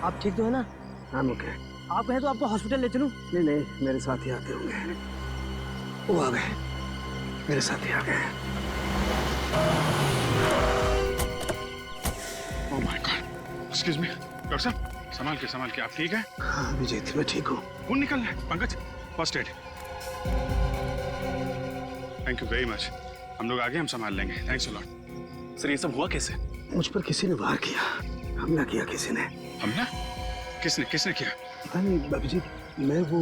आप ठीक तो है ना? I'm okay. आप कहें तो आपको हॉस्पिटल ले चलूं? नहीं नहीं, मेरे साथ ही आते होंगे। वो आ गए, मेरे साथ ही आ गए। Oh my God, excuse me doctor साहब, संभाल के, आप ठीक है? हाँ अभिजीत, मैं ठीक हूँ। खून निकल रहा है। Pankaj, first aid. Thank you very much. हम लोग आगे, हम संभाल लेंगे। Thanks a lot. सर ये सब हुआ कैसे? मुझ पर किसी ने वार किया, हमला किया किसी ने। हमला? किसने किया? पता नहीं अभिजीत, मैं वो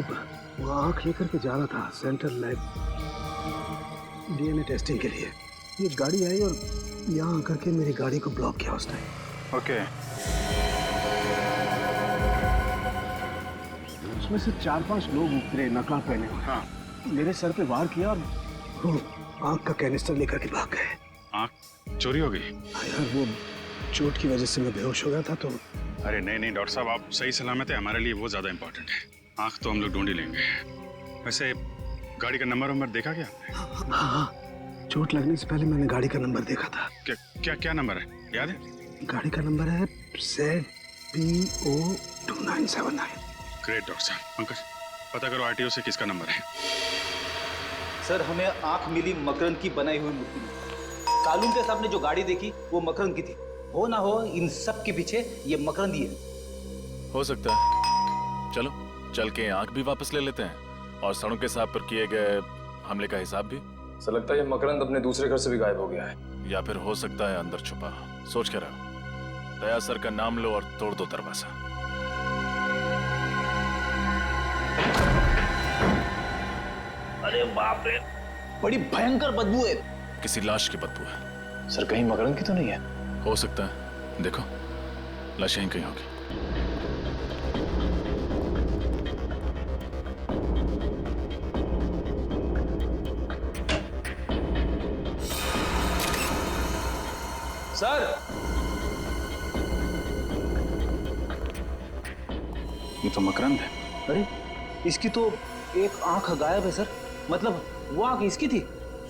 आँख लेकर के जा रहा था सेंट्रल लैब DNA टेस्टिंग के लिए। ये गाड़ी आई और यहाँ आकर के मेरी गाड़ी को ब्लॉक किया उस टाइम। ओके। उसमें से 4-5 लोग उतरे नकाब पहने हुए। हाँ। मेरे सर पे वार किया और वो आँख का कैनिस्टर लेकर के भाग गए। आँख चोरी हो गई? हाँ यार, वो चोट की वजह से मैं बेहोश हो गया था तो। अरे नहीं डॉक्टर साहब, आप सही सलामत है, हमारे लिए वो ज्यादा इंपॉर्टेंट है। आँख तो हम लोग ढूंढ ही लेंगे। वैसे गाड़ी का नंबर देखा क्या आपने? हाँ, चोट लगने से पहले मैंने गाड़ी का नंबर देखा था। क्या नंबर है, याद है? गाड़ी का नंबर है ZPO 2979। ग्रेट डॉक्टर साहब। पंकज, पता करो RTO से किसका नंबर है। सर हमें आंख मिली मकरंद की बनाई हुई मूर्ति में। सालून के सामने जो गाड़ी देखी वो मकरंद की थी। हो ना हो इन सब के पीछे ये मकरंद ही है। हो सकता है। चलो चल के आंख भी वापस ले लेते हैं और सड़ों के साहब पर किए गए हमले का हिसाब भी। सर लगता है ये मकरंद अपने दूसरे घर से भी गायब हो गया है। या फिर हो सकता है अंदर छुपा। सोच के रहो। दया सर का नाम लो और तोड़ दो दरवाजा। अरे बाप रे, बड़ी भयंकर बदबू है। किसी लाश की बदबू है। सर कहीं मकरंद की तो नहीं है? हो सकता है, देखो लाश यहीं कहीं होगी। सर ये तो मकरंद है। अरे इसकी तो एक आंख गायब है सर। मतलब वो आंख इसकी थी।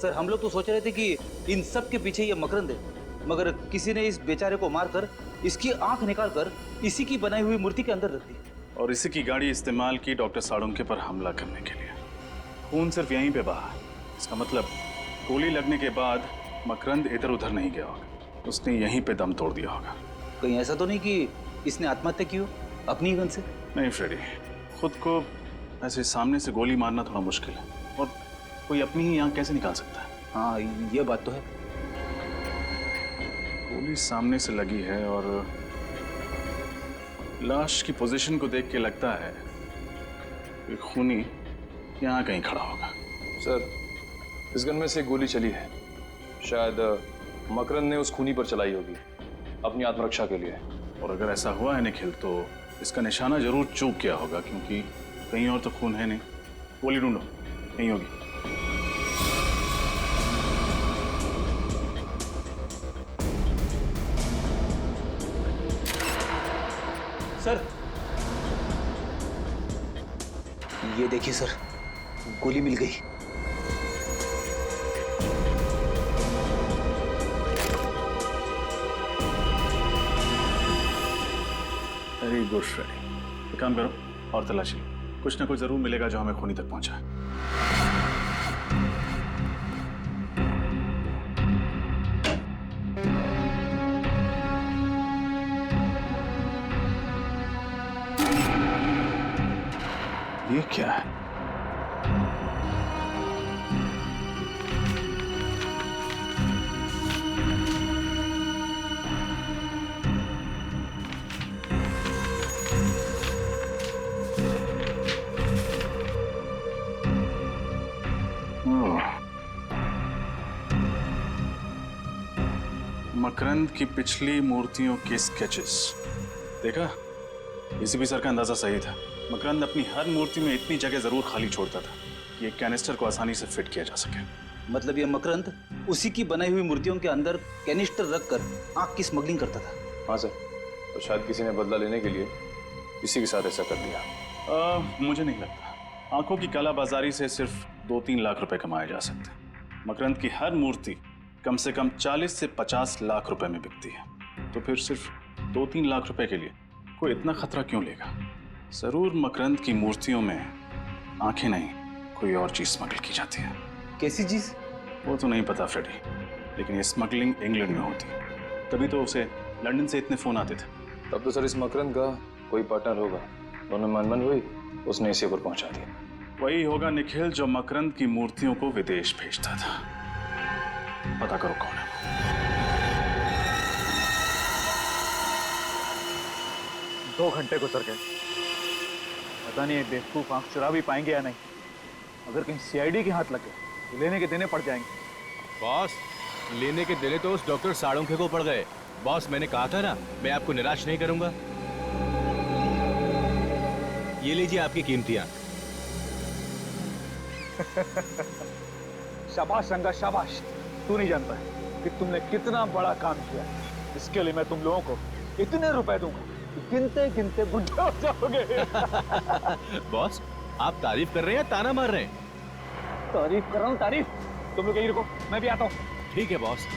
सर हम लोग तो सोच रहे थे कि इन सब के पीछे ये मकरंद है, मगर किसी ने इस बेचारे को मारकर इसकी आंख निकालकर इसी की बनाई हुई मूर्ति के अंदर रख दी। और इसी की गाड़ी इस्तेमाल की डॉक्टर साळुंखे पर हमला करने के लिए। खून सिर्फ यहीं पे बहा। इसका मतलब गोली लगने के बाद मकरंद इधर उधर नहीं गया होगा, उसने यहीं पे दम तोड़ दिया होगा। कहीं ऐसा तो नहीं कि इसने आत्महत्या की हो अपनी ही गन से? नहीं फ्रेडी, खुद को ऐसे सामने से गोली मारना थोड़ा मुश्किल है और कोई अपनी ही आंख कैसे निकाल सकता है? हाँ ये बात तो है। गोली सामने से लगी है और लाश की पोजीशन को देख के लगता है कि खूनी यहाँ कहीं खड़ा होगा। सर इस गन में से एक गोली चली है, शायद मकरंद ने उस खूनी पर चलाई होगी अपनी आत्मरक्षा के लिए। और अगर ऐसा हुआ है निखिल तो इसका निशाना जरूर चूक गया होगा, क्योंकि कहीं और तो खून है नहीं। गोली ढूंढो, कहीं होगी। सर ये देखिए सर, गोली मिल गई। Very good Freddy. एक काम करो और तलाशी लो, कुछ ना कुछ जरूर मिलेगा जो हमें खूनी तक पहुंचा है। ये क्या है? मकरंद की पिछली मूर्तियों के स्केचेस देखा? एसीपी सर का अंदाजा सही था। मकरंद अपनी हर मूर्ति में इतनी जगह जरूर खाली छोड़ता था कि एक कैनिस्टर को आसानी से फिट किया जा सके। मतलब ये मकरंद उसी की बनाई हुई मूर्तियों के अंदर कैनिस्टर रखकर आंख की स्मगलिंग करता था। हाँ सर, तो शायद किसी ने बदला लेने के लिए इसी के साथ ऐसा कर दिया। मुझे नहीं लगता। आंखों की कालाबाजारी से सिर्फ 2-3 लाख रुपए कमाए जा सकते हैं। मकरंद की हर मूर्ति कम से कम 40 से 50 लाख रुपए में बिकती है, तो फिर सिर्फ 2-3 लाख रुपए के लिए वो इतना खतरा क्यों लेगा? जरूर मकरंद की मूर्तियों में आंखें नहीं, कोई और चीज स्मगल की जाती है। कैसी चीज? वो तो नहीं पता फ्रेडी, लेकिन ये स्मगलिंग इंग्लैंड में होती है, तभी तो उसे लंदन से इतने फोन आते थे। तब तो सर इस मकरंद का कोई पार्टनर होगा, दोनों मनमन हुई, उसने इसी पर पहुंचा दिया। वही होगा निखिल जो मकरंद की मूर्तियों को विदेश भेजता था। पता करो कौन है। 2 घंटे गुजर गए, पता नहीं ये बेवकूफ आंख चुरा भी पाएंगे या नहीं। अगर कहीं सीआईडी के हाथ लग गए तो लेने के देने पड़ जाएंगे। बॉस, लेने के देने तो उस डॉक्टर साड़ोंखे को पड़ गए। बॉस, मैंने कहा था ना, मैं आपको निराश नहीं करूंगा। ये लीजिए आपकी कीमतियां। शाबाश रंगा शाबाश। तू नहीं जानता कि तुमने कितना बड़ा काम किया। इसके लिए मैं तुम लोगों को इतने रुपए दूंगा, गिनते गिनते बुढ़े हो जाओगे। बॉस, आप तारीफ कर रहे हैं या ताना मार रहे हैं? तारीफ कर रहा हूँ, तारीफ। तुम लोग यहीं रुको, मैं भी आता हूँ। ठीक है बॉस।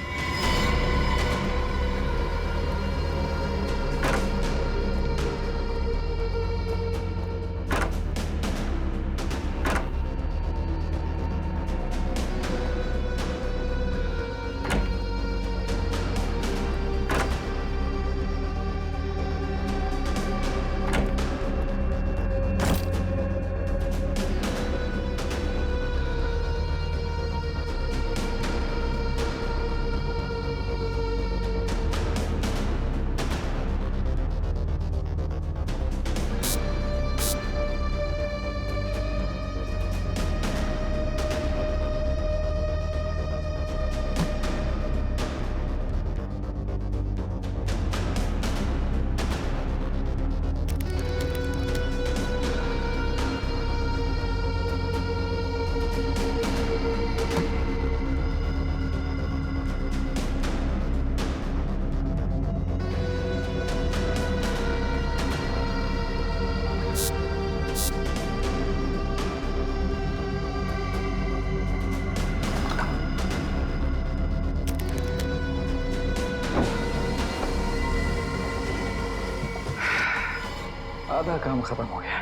आधा काम खत्म हो गया।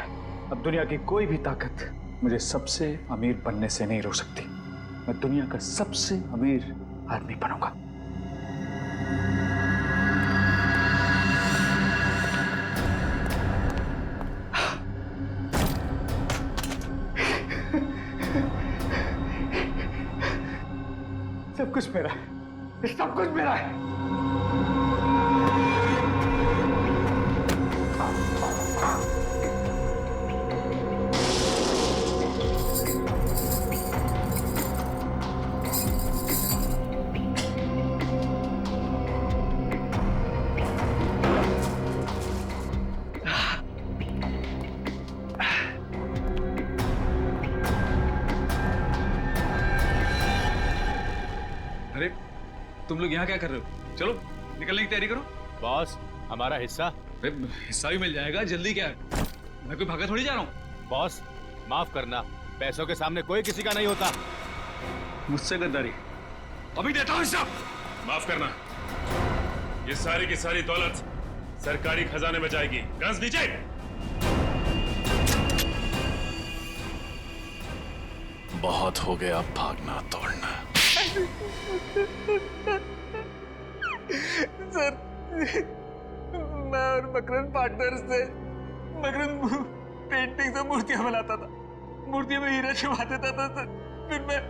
अब दुनिया की कोई भी ताकत मुझे सबसे अमीर बनने से नहीं रोक सकती। मैं दुनिया का सबसे अमीर आदमी बनूंगा। सब कुछ मेरा है, सब कुछ मेरा है। अरे तुम लोग यहाँ क्या कर रहे हो? चलो निकलने की तैयारी करो। बॉस, हमारा हिस्सा। अरे हिस्सा भी मिल जाएगा, जल्दी क्या है? मैं कोई भागा थोड़ी जा रहा हूँ। बॉस, माफ करना, पैसों के सामने कोई किसी का नहीं होता। मुझसे गद्दारी। अभी देता हूँ हिस्सा। माफ करना, ये सारी की सारी दौलत सरकारी खजाने में जाएगी। गज नीचे। बहुत हो गया भागना तोड़ना। सर, मैं और मकरंद पार्टनर्स थे। मकरंद पेंटिंग से मूर्तियां बनाता था, मूर्तियों में हीरा छुपा देता था सर। फिर मैं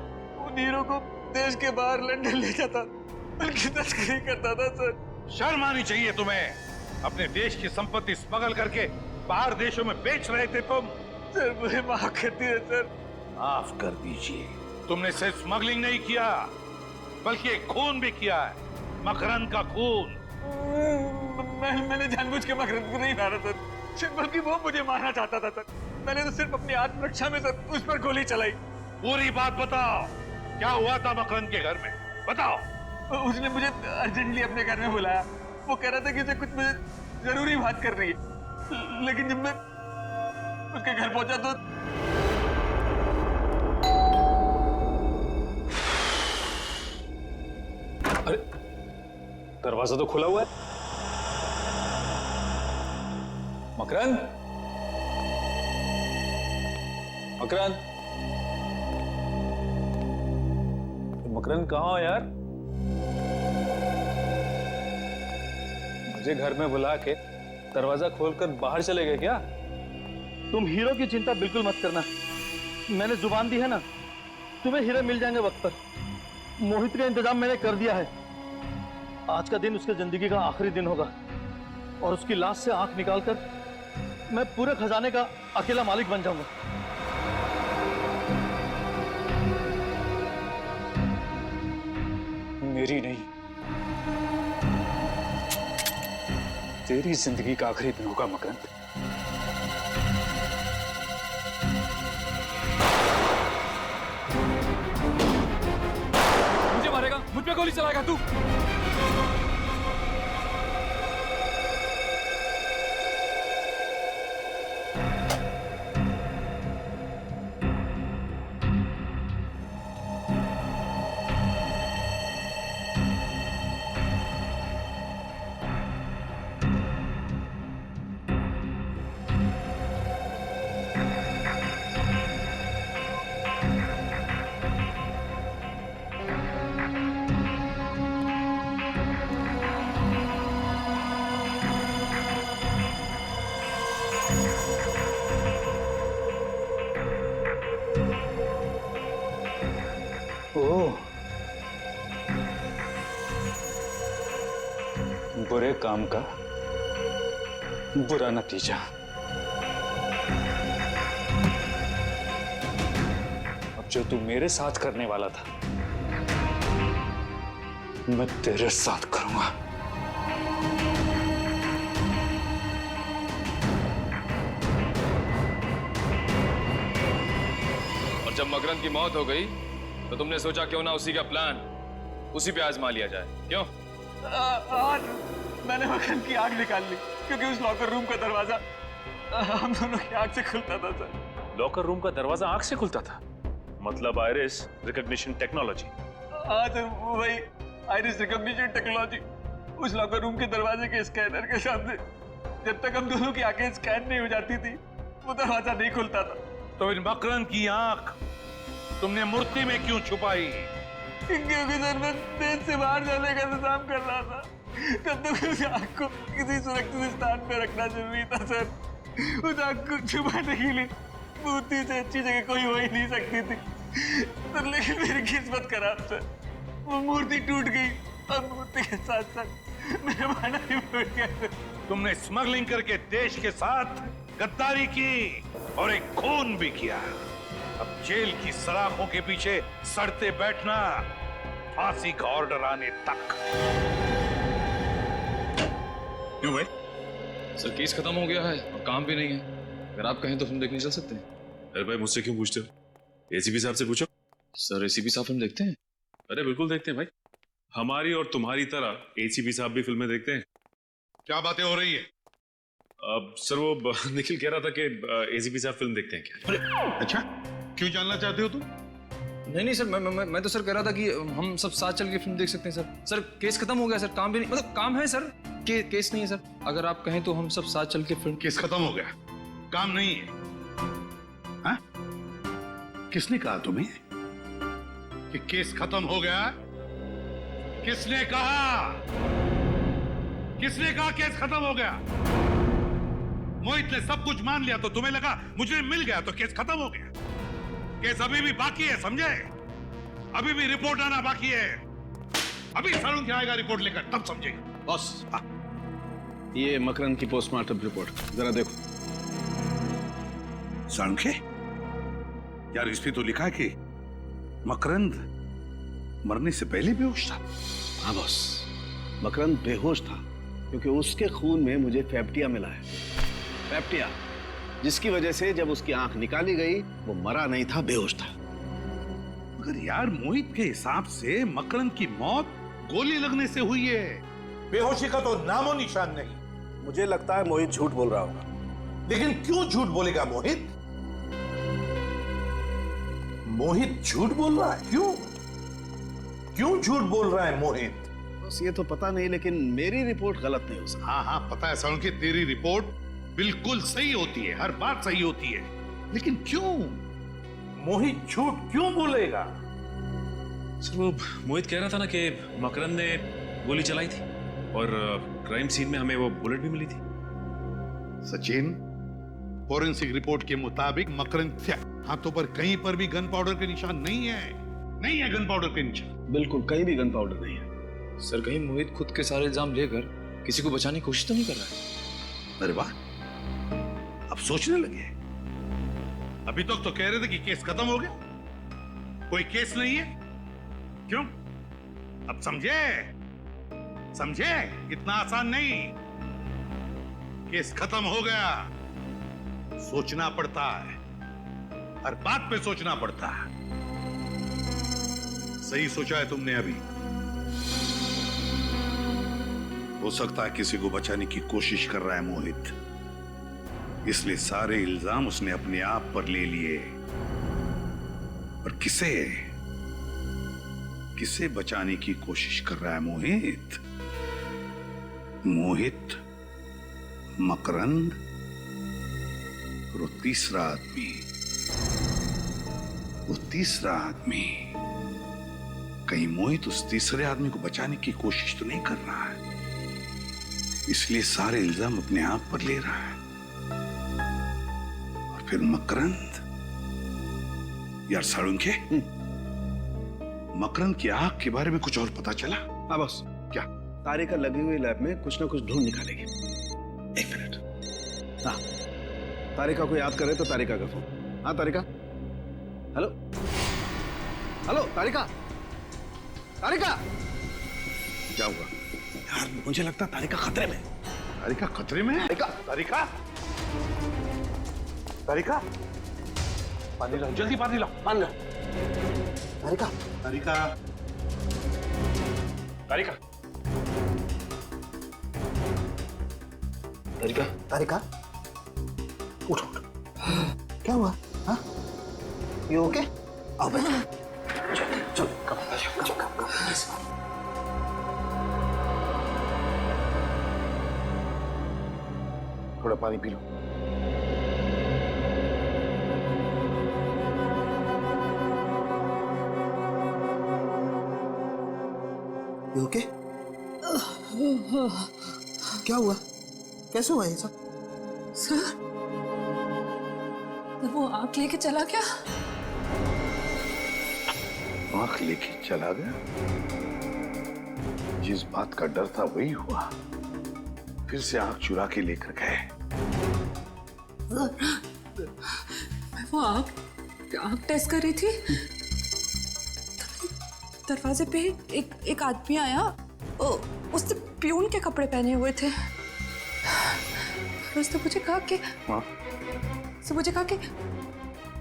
उन हीरो को देश के बाहर लंदन ले जाता, उनकी तस्करी करता था सर। शर्म आनी चाहिए तुम्हें। अपने देश की संपत्ति स्मगल करके बाहर देशों में बेच रहे थे तुम। सर मुझे माफ कर दिया सर। माफ कर दीजिए। तुमने सिर्फ स्मगलिंग नहीं किया, बल्कि एक खून भी किया है, मकरंद का खून। मैंने जानबूझ के मकरंद को नहीं मारा सर, बल्कि वो मुझे मारना चाहता था सर। मैंने तो सिर्फ अपनी आत्मरक्षा में सर उस पर गोली चलाई। पूरी बात बताओ, क्या हुआ था मकरंद के घर में? बताओ। उसने मुझे अर्जेंटली अपने घर में बुलाया। वो कह रहा था कि उसे कुछ मुझे जरूरी बात कर रही है, लेकिन जब मैं उसके घर पहुंचा तो अरे दरवाजा तो खुला हुआ है। मकरंद, मकरंद, मकरंद कहाँ हो यार? मुझे घर में बुला के दरवाजा खोलकर बाहर चले गए क्या? तुम हीरो की चिंता बिल्कुल मत करना, मैंने जुबान दी है ना, तुम्हें हीरे मिल जाएंगे वक्त पर। मोहित का इंतजाम मैंने कर दिया है। आज का दिन उसके जिंदगी का आखिरी दिन होगा और उसकी लाश से आंख निकालकर मैं पूरे खजाने का अकेला मालिक बन जाऊंगा। मेरी नहीं, तेरी जिंदगी का आखिरी दिन होगा मकरंद। मुझे मारेगा, मुझ पे गोली चलाएगा तू? बुरे काम का बुरा नतीजा। अब जो तू मेरे साथ करने वाला था, मैं तेरे साथ करूंगा। और जब मकरंद की मौत हो गई तो तुमने सोचा क्यों ना उसी का प्लान उसी पे आजमा लिया जाए, क्यों? मैंने मकरंद की आग निकाल ली क्योंकि उस लॉकर रूम का दरवाजा हम दोनों की आग से खुलता था सर। लॉकर रूम का दरवाजा आंख से खुलता था? मतलब आइरिस रिकॉग्निशन टेक्नोलॉजी? हाँ सर, वही आइरिस रिकॉग्निशन टेक्नोलॉजी। उस लॉकर रूम के दरवाजे के स्कैनर के सामने जब तक हम दोनों की आंखें स्कैन नहीं हो जाती थी, वो दरवाजा नहीं खुलता था। तो इन मकरंद की आंख तुमने मूर्ति में क्यों छुपाई? क्योंकि सर मैं देश से बाहर जाने का इंतजाम कर रहा था, तब तक उस आग को किसी सुरक्षित स्थान पे रखना जरूरी था सर। उस आग को छुपाने के लिए मूर्ति से अच्छी जगह कोई हो ही नहीं सकती थी सर, लेकिन मेरी किस्मत खराब सर, वो मूर्ति टूट गई और मूर्ति के साथ साथ मेरा माना भी फूट गया सर। तुमने स्मगलिंग करके देश के साथ गद्दारी की और एक खून भी किया। अब जेल की सलाखों के पीछे सड़ते बैठना, फांसी का ऑर्डर आने तक। क्यों भाई? सर केस खत्म हो गया है और काम भी नहीं है। अगर आप कहें तो फिल्म देखने चल सकते हैं। अरे भाई मुझसे क्यों पूछते हो? एसीपी साहब से पूछो। सर एसीपी साहब फिल्म देखते हैं? अरे बिल्कुल देखते हैं भाई, हमारी और तुम्हारी तरह एसीपी साहब भी फिल्में देखते हैं। क्या बातें हो रही है? अब सर वो निखिल कह रहा था कि एसीपी साहब फिल्म देखते हैं क्या? अच्छा, क्यों जानना चाहते हो तुम? नहीं सर, मैं तो सर कह रहा था कि हम सब साथ चल के फिल्म देख सकते हैं सर। सर केस खत्म हो गया सर, काम भी नहीं, मतलब काम है सर, केस नहीं है सर। अगर आप कहें तो हम सब साथ चल के फिल्म। केस खत्म हो गया, काम नहीं है? हाँ? किसने कहा तुम्हें कि केस खत्म हो गया? किसने कहा? किसने कहा केस खत्म हो गया? मोहित ने सब कुछ मान लिया तो तुम्हें लगा मुझे मिल गया तो केस खत्म हो गया। केस अभी भी बाकी है, समझे? अभी भी रिपोर्ट आना बाकी है। अभी सारुंखे आएगा रिपोर्ट लेकर, तब समझेगा। बॉस, ये मकरंद की पोस्टमार्टम रिपोर्ट जरा देखो। सारुंखे? यार इस पे तो लिखा है कि मकरंद मरने से पहले बेहोश था। हाँ बॉस, मकरंद बेहोश था क्योंकि उसके खून में मुझे फैप्टिया मिला है। फैप्टिया जिसकी वजह से जब उसकी आंख निकाली गई वो मरा नहीं था, बेहोश था। मगर यार मोहित के हिसाब से मकरंद की मौत गोली लगने से हुई है। बेहोशी का तो नामो निशान नहीं। मुझे लगता है मोहित झूठ बोल रहा होगा। लेकिन क्यों झूठ बोलेगा मोहित? मोहित झूठ बोल रहा है, क्यों? क्यों झूठ बोल रहा है मोहित? बस ये तो पता नहीं, लेकिन मेरी रिपोर्ट गलत नहीं हो सकती। हाँ पता है सारुंखे, तेरी रिपोर्ट बिल्कुल सही होती है, हर बात सही होती है, लेकिन क्यों? मोहित झूठ क्यों बोलेगा? सर वो मोहित कह रहा था ना कि मकरंद ने गोली चलाई थी और क्राइम सीन में हमें वो बुलेट भी मिली थी। सचिन, फोरेंसिक रिपोर्ट के मुताबिक मकरंद के हाथों पर कहीं पर भी गन पाउडर के निशान नहीं है। नहीं है गन पाउडर के निशान। बिल्कुल कहीं भी गन पाउडर नहीं है। सर कहीं मोहित खुद के सारे इल्जाम लेकर किसी को बचाने की कोशिश तो नहीं कर रहा है? अरे वाह, अब सोचने लगे। अभी तक तो कह रहे थे कि केस खत्म हो गया, कोई केस नहीं है। क्यों? अब समझे? समझे? इतना आसान नहीं। केस खत्म हो गया। सोचना पड़ता है, हर बात पे सोचना पड़ता है। सही सोचा है तुमने अभी। हो सकता है किसी को बचाने की कोशिश कर रहा है मोहित, इसलिए सारे इल्जाम उसने अपने आप पर ले लिए। और किसे बचाने की कोशिश कर रहा है मोहित? मोहित, मकरंद और वो तीसरा आदमी। कहीं मोहित उस तीसरे आदमी को बचाने की कोशिश तो नहीं कर रहा है, इसलिए सारे इल्जाम अपने आप पर ले रहा है। और फिर मकरंद, यार साळुंखे, मकरंद की आंख के बारे में कुछ और पता चला? हाँ बस, क्या? तारिका लगी हुई लैब में कुछ ना कुछ ढूंढ निकालेगी। एक मिनट। हाँ, तारिका को याद करे तो तारिका का फोन। हाँ तारिका, हेलो हेलो तारिका, तारिका। क्या हुआ? यार मुझे लगता तारिका खतरे में। तारिका खतरे में है? तारिका, पानी लाओ, जल्दी पानी लाओ, पानी लाओ। तारिका, तारिका, तारिका, तारिका, तारिका, उठो उठो। क्या हुआ? हाँ? ये ओके? आओ बैठो। चलो, कम। थोड़ा पानी पी लो। You okay? क्या हुआ? कैसे हुआ ये सब? सर, वो आंख लेके चला गया। आंख लेके चला गया? जिस बात का डर था वही हुआ। फिर से आंख चुरा के लेकर गए। वो आंख टेस्ट कर रही थी, दरवाजे पे एक आदमी आया। उसने प्यून के कपड़े पहने हुए थे। उसने मुझे कहा कि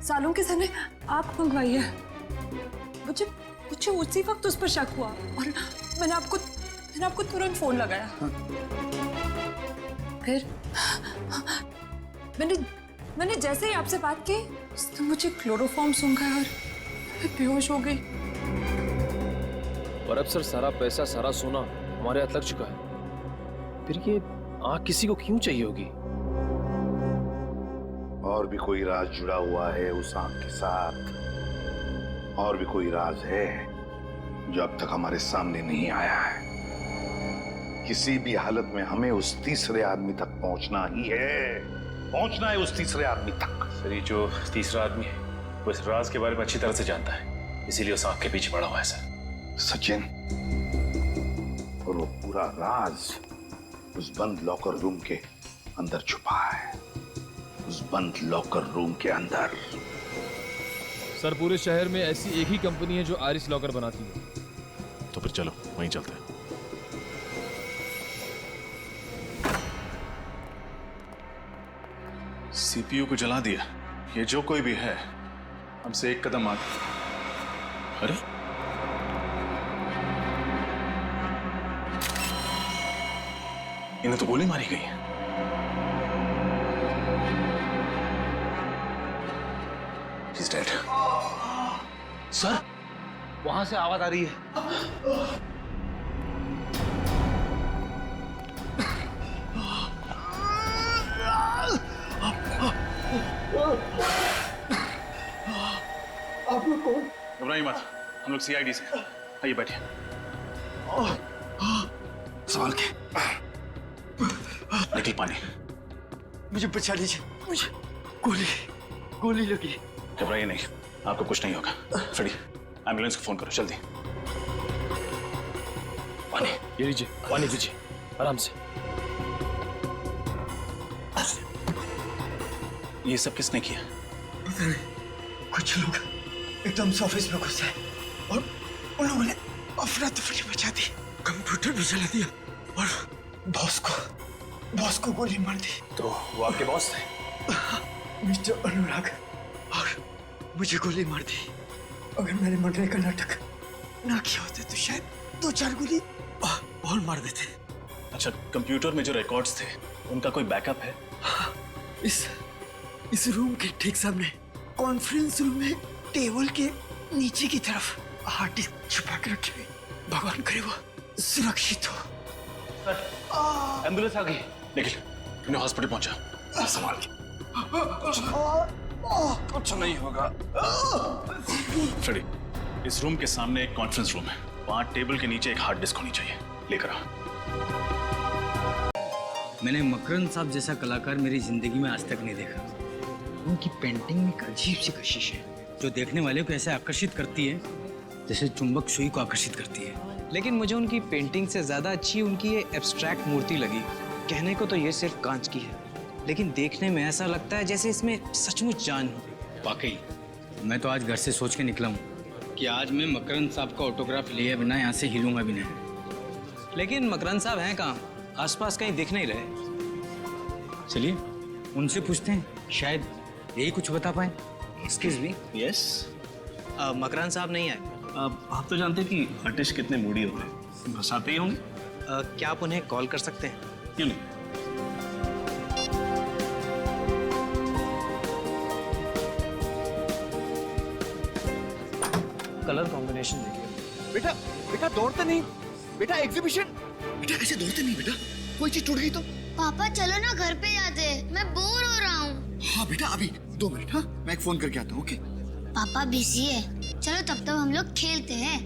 सालों के सर ने आंख मंगवाई है। मुझे उसी वक्त उस पर शक हुआ और मैंने आपको तुरंत फोन लगाया। फिर मैंने जैसे ही आपसे बात की, उसने मुझे क्लोरोफॉर्म सूंघा और मैं बेहोश हो गई। और अब सर सारा पैसा, सारा सोना हमारे हाथ लग चुका है। फिर ये आंख किसी को क्यों चाहिए होगी? और भी कोई राज जुड़ा हुआ है उस आंख के साथ। और भी कोई राज है जो अब तक हमारे सामने नहीं आया है। किसी भी हालत में हमें उस तीसरे आदमी तक पहुंचना ही है। पहुंचना है उस तीसरे आदमी तक। सर ये जो तीसरा आदमी है वो इस राज के बारे में अच्छी तरह से जानता है, इसीलिए उस आंख के पीछे पड़ा हुआ है सर। सचिन, और वो पूरा राज उस बंद लॉकर रूम के अंदर छुपा है। उस बंद लॉकर रूम के अंदर। सर पूरे शहर में ऐसी एक ही कंपनी है जो आरिस लॉकर बनाती है। तो फिर चलो वहीं चलते हैं। सीपीयू को जला दिया। ये जो कोई भी है हमसे एक कदम आगे। अरे इन्हें तो गोली मारी गई है। He's dead. सर, वहां से आवाज आ रही है। घबराइए मत, हम लोग सीआईडी से। आइए बैठिए। संभाल के। निकल पानी। मुझे बचा लीजिए, मुझे गोली लगी। घबराइए नहीं, आपको कुछ नहीं होगा। फ्रेडी, एम्बुलेंस को फोन करो जल्दी। पानी ये लीजिए, पानी पीजिए आराम से। ये सब किसने किया? पता नहीं, कुछ लोग एकदम से ऑफिस में घुस आए और उन लोगों ने अफरा तफरी मचा दी, कंप्यूटर भी जला दिया और बॉस को गोली मार दी। तो वो आपके बॉस थे? मिस्टर अनुराग, और मुझे गोली मार दी। अगर मैंने मरने का नाटक ना किया होता तो शायद 2-4 गोली और मार देते। अच्छा, कंप्यूटर में जो रिकॉर्ड्स थे उनका कोई बैकअप है? इस रूम के ठीक सामने कॉन्फ्रेंस रूम में टेबल के नीचे की तरफ हार्ड डिस्क छुपा के रखे हुए। भगवान करे वो सुरक्षित हो। एम्बुलेंस आ गई। निखिल, इन्हें हॉस्पिटल पहुंचा। संभाल के। कुछ नहीं होगा। फ्रेडी, इस रूम के सामने एक कॉन्फ्रेंस रूम है, वहां टेबल के नीचे एक हार्ड डिस्क होनी चाहिए। लेकर आ। मैंने मकरंद साहब जैसा कलाकार मेरी जिंदगी में आज तक नहीं देखा। उनकी पेंटिंग में एक अजीब सी कशिश है जो देखने वाले को ऐसे आकर्षित करती है जैसे चुंबक सुई को आकर्षित करती है। लेकिन मुझे उनकी पेंटिंग से ज्यादा अच्छी उनकी ये एब्स्ट्रैक्ट मूर्ति लगी। कहने को तो ये सिर्फ कांच की है, लेकिन देखने में ऐसा लगता है जैसे इसमें सचमुच जान हो। वाकई मैं तो आज घर से सोच के निकला हूँ कि आज मैं मकरंद साहब का ऑटोग्राफ लिए बिना यहाँ से हिलूंगा भी नहीं। लेकिन मकरंद साहब हैं कहाँ? आसपास कहीं दिख नहीं रहे। चलिए उनसे पूछते हैं, शायद यही कुछ बता पाए। Excuse me. यस। मकरंद साहब नहीं आए। आप तो जानते हैं कि आर्टिस्ट कितने मूडी होते हैं, बस आते ही होंगे। क्या आप उन्हें कॉल कर सकते हैं? क्यों नहीं। कलर कॉम्बिनेशन देखिए। बेटा दौड़ते नहीं। बेटा एग्जीबिशन। बेटा ऐसे दौड़ते नहीं बेटा, कोई चीज टूट गई तो। पापा चलो ना घर पे जाते हैं, मैं बोर हो रहा हूँ। हाँ बेटा, अभी 2 मिनट। हाँ, मैं एक फोन करके आता हूँ। ओके। पापा बिजी है, चलो तब हम लोग खेलते हैं।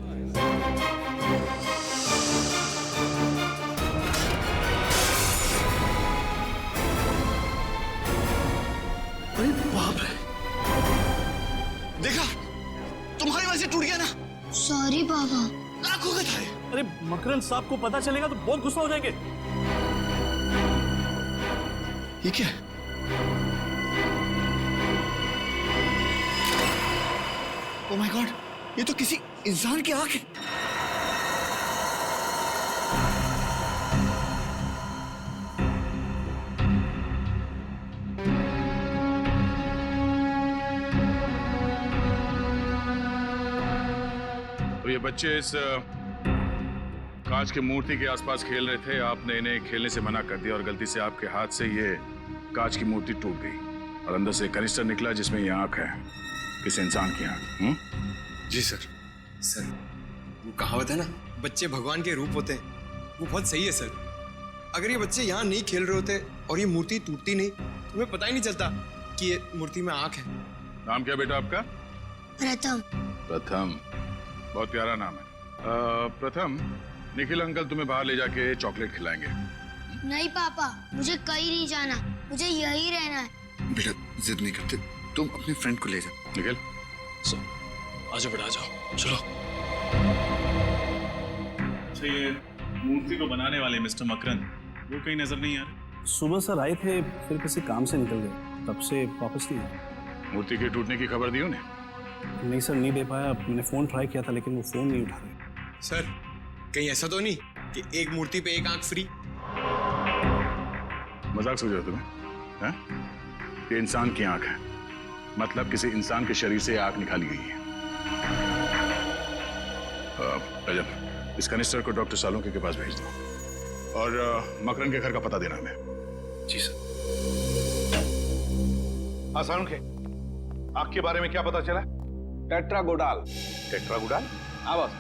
अरे बाप रे, देखा तुम्हारी वजह से टूट गया ना। सॉरी पापा। आंखों का था। अरे मकरंद साहब को पता चलेगा तो बहुत गुस्सा हो जाएंगे। ये क्या है? ओह माय गॉड, ये तो किसी इंसान की आंख है। तो ये बच्चे इस कांच की मूर्ति के आसपास खेल रहे थे, आपने इन्हें खेलने से मना कर दिया और गलती से आपके हाथ से ये कांच की मूर्ति टूट गई और अंदर से कनिस्टर निकला जिसमें ये आंख है, किसी इंसान की आंख। जी सर। वो कहावत है ना, बच्चे भगवान के रूप होते हैं, वो बहुत सही है सर। अगर ये बच्चे यहाँ नहीं खेल रहे होते और ये मूर्ति टूटती नहीं तो हमें पता ही नहीं चलता कि ये मूर्ति में आंख है। नाम क्या बेटा आपका? प्रथम। प्रथम, बहुत प्यारा नाम है। प्रथम, निखिल अंकल तुम्हें बाहर ले जाके चॉकलेट खिलाएंगे। नहीं पापा, मुझे कहीं नहीं जाना, मुझे यहीं रहना है। बेटा जिद नहीं करते, तुम अपने फ्रेंड को ले जाओ। निखिल, आजाओ बेटा आजाओ, चलो। अच्छा, ये मूर्ति को बनाने वाले मिस्टर मकरंद, वो कहीं नजर नहीं आ रहे? सुबह सर आए थे, फिर किसी काम से निकल गए, तब से वापस नहीं आए। मूर्ति के टूटने की खबर दी उन्हें? नहीं सर, नहीं दे पाया। मैंने फोन ट्राई किया था लेकिन वो फोन नहीं उठा रहे। सर कहीं ऐसा तो नहीं कि एक मूर्ति पे एक आंख फ्री? मजाक समझ रहे हो तुम्हें? हैं? ये इंसान की आंख है, मतलब किसी इंसान के शरीर से आंख निकाली गई है। रजन, इस कनिस्टर को डॉक्टर सालुंके के पास भेज दो और मकरंद के घर का पता देना हमें। जी सर। हाँ सालुंके, आंख के बारे में क्या पता चला? टेट्रागोडाल। टेट्रागोडाल? हाँ बस,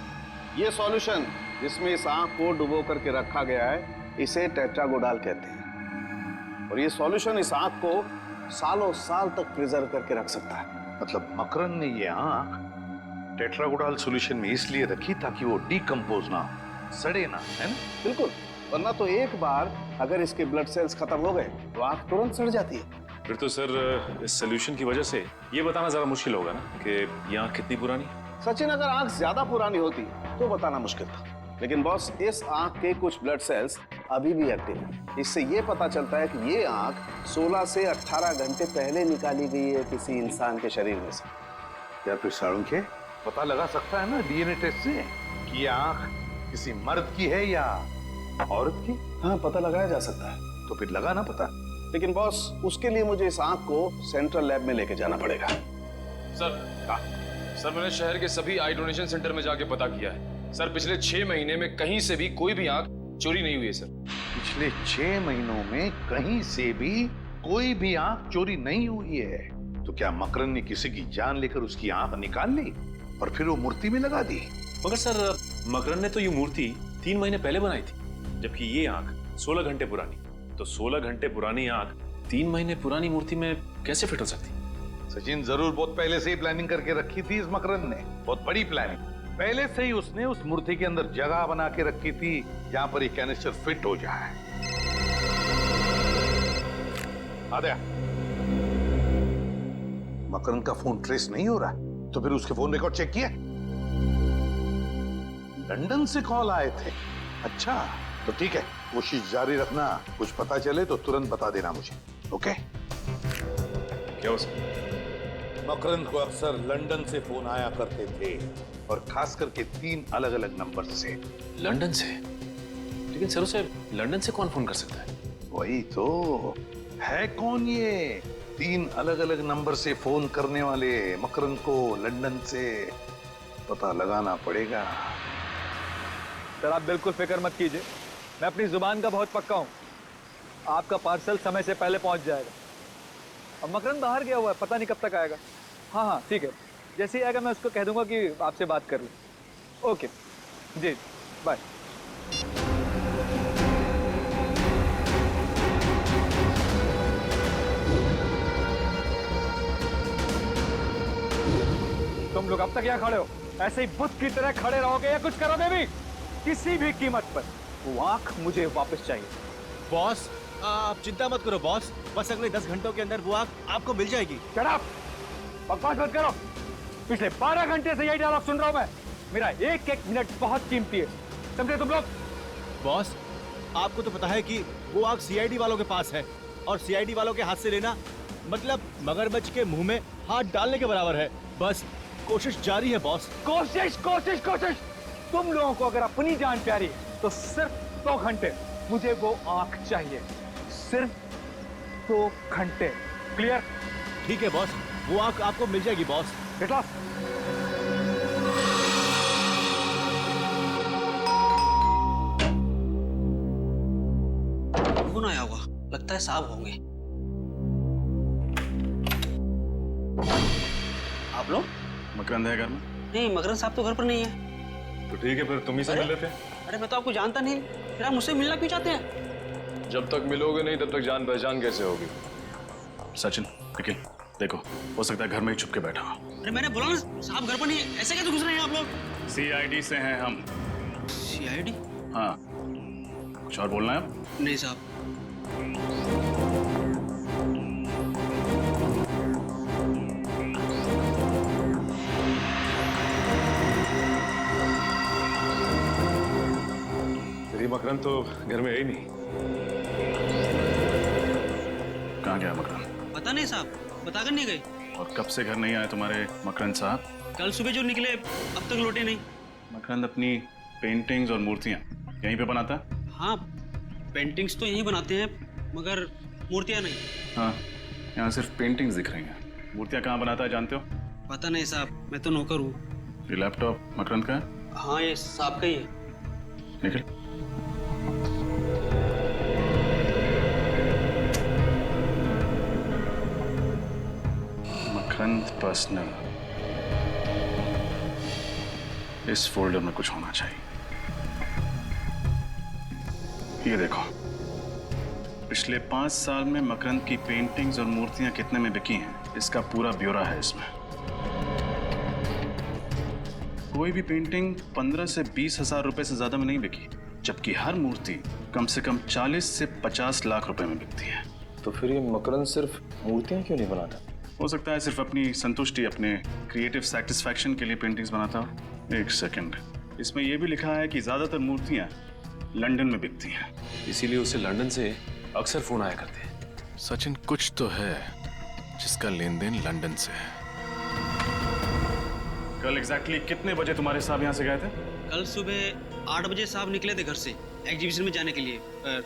ये सॉल्यूशन जिसमें इस आंख को डुबो करके रखा गया है, इसे टेट्रागोडाल कहते हैं। और ये सॉल्यूशन इस आंख को सालों साल तक प्रिजर्व करके रख सकता है। मतलब मकरंद ने ये आंख टेट्रागोडाल सॉल्यूशन में इसलिए रखी ताकि वो डिकम्पोज ना हो, सड़े ना, है ना? बिल्कुल, वरना तो एक बार अगर इसके ब्लड सेल्स खत्म हो गए तो आंख तुरंत सड़ जाती है। फिर तो सर इस सोल्यूशन की वजह से ये बताना जरा मुश्किल होगा ना कि ये आंख कितनी पुरानी है। सचिन, अगर आंख ज्यादा पुरानी होती तो बताना मुश्किल था, लेकिन बॉस इस आंख के कुछ ब्लड सेल्स अभी भी एक्टिव हैं। इससे ये पता चलता है कि ये आंख 16 से 18 घंटे पहले निकाली गई है किसी इंसान के शरीर में से। या फिर साळुंखे पता लगा सकता है ना डीएनए टेस्ट से कि ये आंख किसी मर्द की है या औरत की? हाँ, पता लगाया जा सकता है। तो फिर लगा ना पता। लेकिन बॉस उसके लिए मुझे इस आंख को सेंट्रल लैब में लेके जाना पड़ेगा। सर मैंने शहर के सभी आई डोनेशन सेंटर में जाके पता किया है सर। पिछले 6 महीने में कहीं से भी कोई भी आंख चोरी नहीं हुई है सर। पिछले 6 महीनों में कहीं से भी कोई भी आंख चोरी नहीं हुई है। तो क्या मकरंद ने किसी की जान लेकर उसकी आंख निकाल ली और फिर वो मूर्ति में लगा दी? मगर सर मकरंद ने तो ये मूर्ति 3 महीने पहले बनाई थी, जबकि ये आंख 16 घंटे पुरानी। तो 16 घंटे पुरानी आंख 3 महीने पुरानी मूर्ति में कैसे फिट हो सकती? सचिन, जरूर बहुत पहले से ही प्लानिंग करके रखी थी इस मकरंद ने, बहुत बड़ी प्लानिंग। पहले से ही उसने उस मूर्ति के अंदर जगह बना के रखी थी जहां पर ये कैनिस्टर फिट हो जाए। आद्या, मकरंद का फोन ट्रेस नहीं हो रहा, तो फिर उसके फोन रिकॉर्ड चेक किया? लंदन से कॉल आए थे। अच्छा, तो ठीक है, कोशिश जारी रखना। कुछ पता चले तो तुरंत बता देना मुझे, ओके? क्या हो सकता? मकरंद को अक्सर लंदन से फोन आया करते थे, और खास करके 3 अलग अलग नंबर से। लंदन से? लेकिन सर उसे लंदन से कौन फोन कर सकता है? वही तो है, कौन ये 3 अलग अलग नंबर से फोन करने वाले? मकरंद को लंदन से पता लगाना पड़ेगा। सर आप बिल्कुल फिक्र मत कीजिए, मैं अपनी जुबान का बहुत पक्का हूँ। आपका पार्सल समय से पहले पहुंच जाएगा। अब मकरंद बाहर गया हुआ है, पता नहीं कब तक आएगा। हाँ ठीक है, जैसे ही आएगा मैं उसको कह दूंगा कि आपसे बात कर लूँ। ओके जी, बाय। तुम लोग अब तक यहाँ खड़े हो, ऐसे ही बुत की तरह खड़े रहोगे या कुछ करोगे भी? किसी भी कीमत पर वो आंख मुझे वापस चाहिए। बॉस आप चिंता मत करो बॉस, बस अगले 10 घंटों के अंदर वो आंख आपको मिल जाएगी। शट अप, बकवास मत करो। पिछले 12 घंटे से यही डायलॉग सुन रहा हूं मैं। मेरा एक एक मिनट बहुत कीमती है, समझे तुम लोग? बॉस आपको तो पता है कि वो आंख सीआईडी वालों के पास है, और सीआईडी वालों के हाथ से लेना मतलब मगरमच्छ के मुंह में हाथ डालने के बराबर है। बस कोशिश जारी है बॉस। कोशिश कोशिश कोशिश। तुम लोगों को अगर अपनी जान प्यारी है तो सिर्फ 2 घंटे मुझे वो आंख चाहिए, सिर्फ 2 घंटे। क्लियर? ठीक है बॉस, वो आंख आपको मिल जाएगी बॉस। Get lost. कौन आया होगा? लगता है साहब होंगे। आप लोग? मकरंद है घर में? नहीं, मकरंद साहब तो घर पर नहीं है। तो ठीक है, फिर तुम ही से मिल रहे थे। अरे मैं तो आपको जानता नहीं, फिर आप मुझसे मिलना क्यों चाहते हैं? जब तक मिलोगे नहीं तब तक जान पहचान कैसे होगी? सचिन, निखिल, देखो, हो सकता है घर में ही छुप के बैठा हो। अरे मैंने बोला ना साहब घर पर नहीं है, ऐसे कैसे घुस रहे हैं आप लोग? सीआईडी से हैं हम। सीआईडी? हाँ, कुछ और बोलना है आप? नहीं साहब। मकरंद तो घर में है ही नहीं। कहाँ गया मकरंद? पता नहीं साहब, बताकर नहीं गए। और कब से घर नहीं आए तुम्हारे मकरंद साहब? कल सुबह जो निकले अब तक लौटे नहीं। मकरंद अपनी पेंटिंग्स और मूर्तियाँ यहीं पे बनाता है? हाँ, पेंटिंग्स तो यहीं बनाते हैं, मगर मूर्तियाँ नहीं। हाँ, यहाँ सिर्फ पेंटिंग्स दिख रही हैं। मूर्तियाँ कहाँ बनाता है जानते हो? पता नहीं साहब, मैं तो नौकर हूँ। ये लैपटॉप मकरंद का है? हाँ, ये साहब का ही है। निखिल, मकरंद पर्सनल, इस फोल्डर में कुछ होना चाहिए। ये देखो, पिछले 5 साल में मकरंद की पेंटिंग्स और मूर्तियां कितने में बिकी हैं, इसका पूरा ब्यौरा है इसमें। कोई भी पेंटिंग 15 से 20 हजार रुपए से ज्यादा में नहीं बिकी, जबकि हर मूर्ति कम से कम 40 से 50 लाख रुपए में बिकती है। तो फिर ये मकरंद सिर्फ मूर्तियां क्यों नहीं बनाता? हो सकता है सिर्फ अपनी संतुष्टि, अपने क्रिएटिव सेटिस्फैक्शन के लिए पेंटिंग्स बनाता हो। एक सेकंड, इसमें यह भी लिखा है कि ज्यादातर मूर्तियां लंदन में बिकती हैं, इसीलिए उसे लंदन से अक्सर फोन आया करते हैं। सचिन, कुछ तो है जिसका लेन देन लंदन से है। कल एग्जैक्टली कितने बजे तुम्हारे साहब यहाँ से गए थे? कल सुबह 8 बजे साहब निकले थे घर से एग्जीबिशन में जाने के लिए,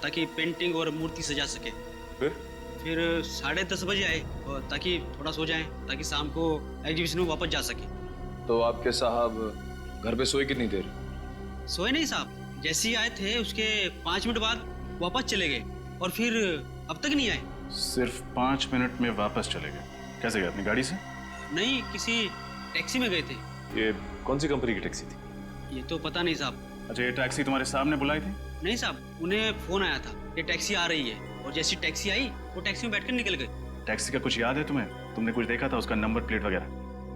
ताकि पेंटिंग और मूर्ति सजा सके। फिर 10:30 बजे आए, और ताकि थोड़ा सो जाएं, ताकि शाम को एग्जीबिशन में वापस जा सके। तो आपके साहब घर पे सोए कितनी देर? सोए नहीं साहब, जैसे ही आए थे उसके 5 मिनट बाद वापस चले गए, और फिर अब तक नहीं आए। सिर्फ 5 मिनट में वापस चले गए? कैसे गए, अपनी गाड़ी से? नहीं, किसी टैक्सी में गए थे। ये कौन सी कंपनी की टैक्सी थी? ये तो पता नहीं साहब। अच्छा, ये टैक्सी तुम्हारे साहब ने बुलाई थी? नहीं साहब, उन्हें फोन आया था ये टैक्सी आ रही है, और जैसी टैक्सी आई वो टैक्सी में बैठकर निकल गए। टैक्सी का कुछ याद है तुम्हें? तुमने कुछ देखा था, उसका नंबर प्लेट वगैरह?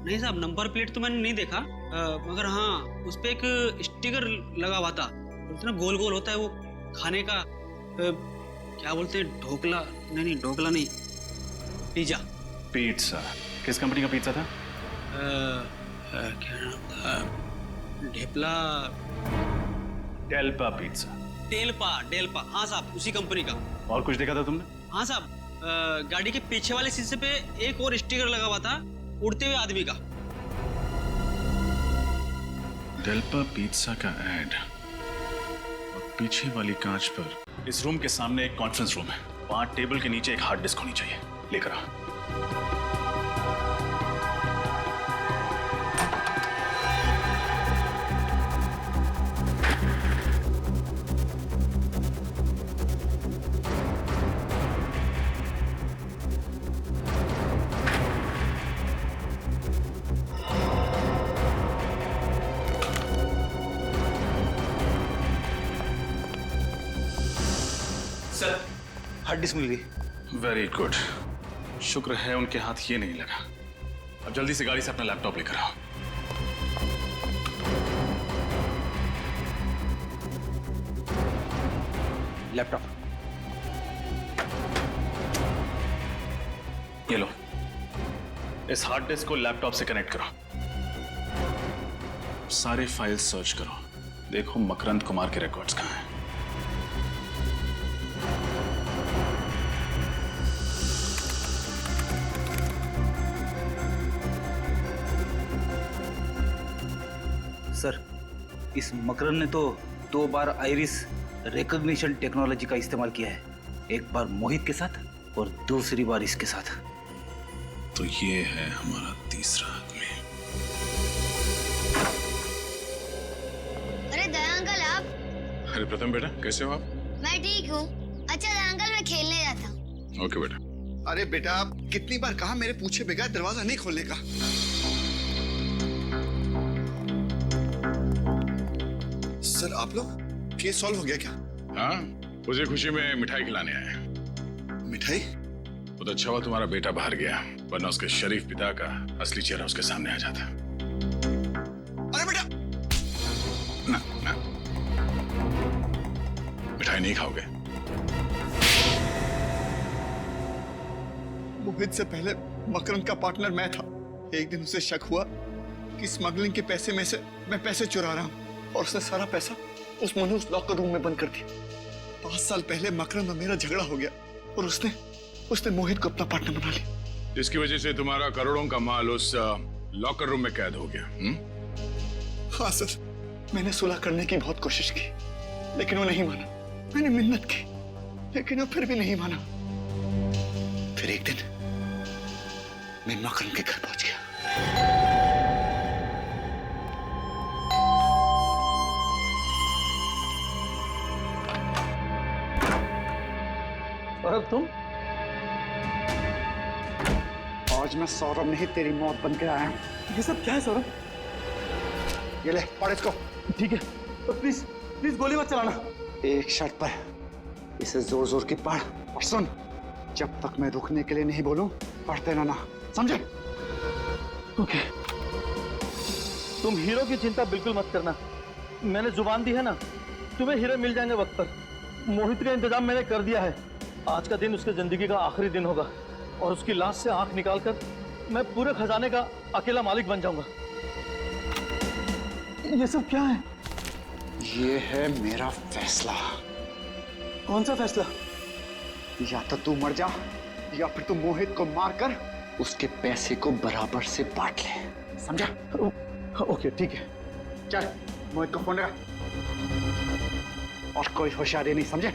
नहीं साहब, नंबर प्लेट तो मैंने नहीं देखा, मगर हाँ उस पे एक स्टिकर लगा हुआ था, इतना गोल गोल होता है वो खाने का, क्या बोलते हैं, ढोकला? नहीं, ढोकला नहीं, पिज्जा। पिज्जा? किस कंपनी का पिज्जा था? क्या नाम था? ढेपला, डेल्पा पिज्जा। डेल्पा, हाँ साहब, उसी कंपनी का। और कुछ देखा था तुमने? हाँ साहब, गाड़ी के पीछे वाले शीशे पे एक और स्टिकर लगा हुआ था, उड़ते हुए आदमी का। डेल्पा पिज्जा का ऐड, और पीछे वाली कांच पर इस रूम के सामने एक कॉन्फ्रेंस रूम है, वहां टेबल के नीचे एक हार्ड डिस्क होनी चाहिए, लेकर आ। हार्ड डिस्क मिल गई। वेरी गुड, शुक्र है उनके हाथ ये नहीं लगा। अब जल्दी से गाड़ी से अपना लैपटॉप लेकर आओ। लैपटॉप ये लो, इस हार्ड डिस्क को लैपटॉप से कनेक्ट करो, सारे फाइल्स सर्च करो, देखो मकरंद कुमार के रिकॉर्ड्स कहाँ हैं। सर, इस मकरंद ने तो 2 बार आइरिस रिकॉग्निशन टेक्नोलॉजी का इस्तेमाल किया है, एक बार मोहित के साथ और दूसरी बार इसके साथ। तो ये है हमारा तीसरा आदमी। अरे दया अंकल, आप? अरे प्रथम बेटा, कैसे हो आप? मैं ठीक हूँ। अच्छा दया अंकल, मैं खेलने जाता हूँ। ओके बेटा। अरे बेटा, आप कितनी बार कहा मेरे पूछे बगैर दरवाजा नहीं खोलने का। सर, आप लोग केस सॉल्व हो गया क्या? हाँ, उसी खुशी में मिठाई खिलाने आए हैं। मिठाई? बहुत अच्छा हुआ तुम्हारा बेटा बाहर गया, वरना उसके शरीफ पिता का असली चेहरा उसके सामने आ जाता। अरे बेटा! ना, ना। मिठाई नहीं खाओगे? मोहित से पहले मकरंद का पार्टनर मैं था। एक दिन उसे शक हुआ कि स्मगलिंग के पैसे में से मैं पैसे चुरा रहा हूँ, और उसने सारा पैसा उस मनहूस लॉकर रूम में बंद कर दिया। 5 साल पहले मकरंद और मेरा झगड़ा हो गया, और उसने मोहित को अपना पार्टनर बना लिया, जिसकी वजह से तुम्हारा करोड़ों का माल उस लॉकर रूम में कैद हो गया। हाँ सर, मैंने सुलह करने की बहुत कोशिश की, लेकिन वो नहीं माना। मैंने मिन्नत की, लेकिन वो फिर भी नहीं माना। फिर एक दिन मैं मकरंद के घर पहुंच गया। सौरभ, तुम? आज मैं सौरभ नहीं, तेरी मौत बन के आया हूं। ये सब क्या है सौरभ? ये ले, पढ़ इसको। ठीक है, तो प्लीज गोली मत चलाना। एक शर्त पर, इसे जोर जोर की पढ़, और सुन, जब तक मैं रुकने के लिए नहीं बोलूं, पढ़ते रहना, समझे? ओके। तुम हीरो की चिंता बिल्कुल मत करना। मैंने जुबान दी है ना, तुम्हें हीरे मिल जाएंगे वक्त पर। मोहित का इंतजाम मैंने कर दिया है। आज का दिन उसकी जिंदगी का आखिरी दिन होगा और उसकी लाश से आंख निकालकर मैं पूरे खजाने का अकेला मालिक बन जाऊंगा। ये सब क्या है? ये है मेरा फैसला। कौन सा फैसला? या तो तू मर जा या फिर तू मोहित को मारकर उसके पैसे को बराबर से बांट ले, समझा? ओके ठीक है। चल मोहित को फोन लगा और कोई होशियारी नहीं, समझे?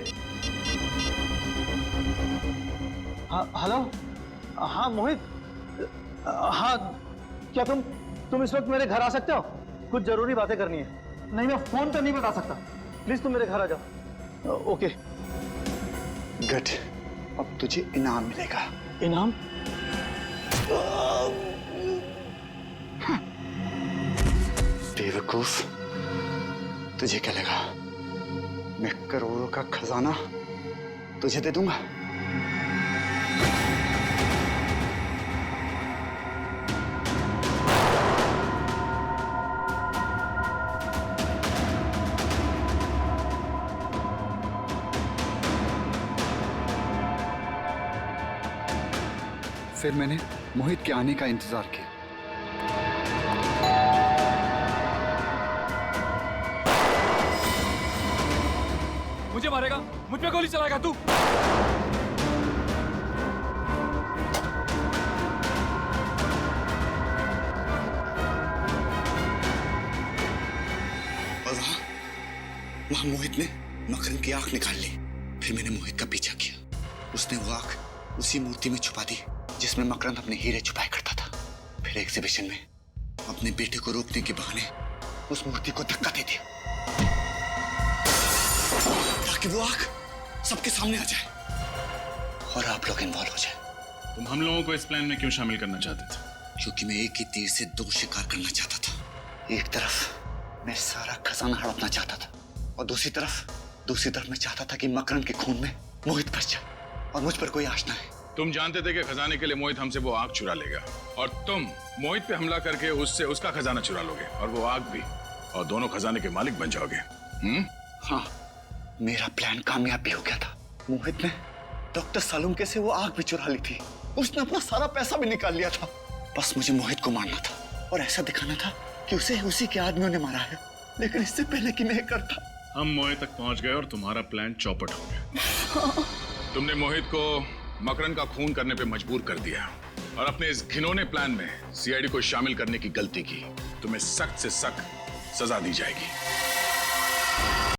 हाँ हेलो। हाँ मोहित। हाँ क्या तुम इस वक्त मेरे घर आ सकते हो? कुछ जरूरी बातें करनी है। नहीं मैं फोन पे नहीं बता सकता, प्लीज तुम मेरे घर आ जाओ। Okay good. अब तुझे इनाम मिलेगा। इनाम? बेवकूफ, तुझे क्या लगा मैं करोड़ों का खजाना तुझे दे दूंगा? फिर मैंने मोहित के आने का इंतजार किया। मुझे मारेगा? मुझ पे गोली चलाएगा तू? और वहां मोहित ने मकरंद की आंख निकाल ली। फिर मैंने मोहित का पीछा किया। उसने वो आंख उसी मूर्ति में छुपा दी जिसमें मकरंद अपने हीरे छुपाया करता था। फिर एग्जीबिशन में अपने बेटे को रोकने के बहाने उस मूर्ति को धक्का दे दिया ताकि वो आंख सबके सामने आ जाए और आप लोग इन्वॉल्व हो जाए। तुम हम लोगों को इस प्लान में क्यों शामिल करना चाहते थे? क्योंकि मैं एक ही तीर से दो शिकार करना चाहता था। एक तरफ मैं सारा खजाना हड़पना चाहता था और दूसरी तरफ मैं चाहता था कि मकरंद के खून में मोहित बच जाए और मुझ पर कोई आश ना है। तुम जानते थे कि खजाने के लिए मोहित हमसे वो आग चुरा लेगा और तुम मोहित पे हमला करके उससे उसका खजाना चुरा लोगे और वो आग भी, और दोनों खजाने के मालिक बन जाओगे। हाँ, मेरा प्लान कामयाब भी हो गया था। मोहित ने डॉक्टर सालुंके से वो आग भी चुरा ली थी। उसने अपना सारा पैसा भी निकाल लिया था। बस मुझे मोहित को मारना था और ऐसा दिखाना था कि उसे उसी के आदमियों ने मारा है, लेकिन इससे पहले कि मैं करता। हम मोहित तक पहुंच गए और तुम्हारा प्लान चौपट हो गया। तुमने मोहित को मकरंद का खून करने पे मजबूर कर दिया और अपने इस घिनौने प्लान में सीआईडी को शामिल करने की गलती की। तुम्हें सख्त से सख्त सजा दी जाएगी।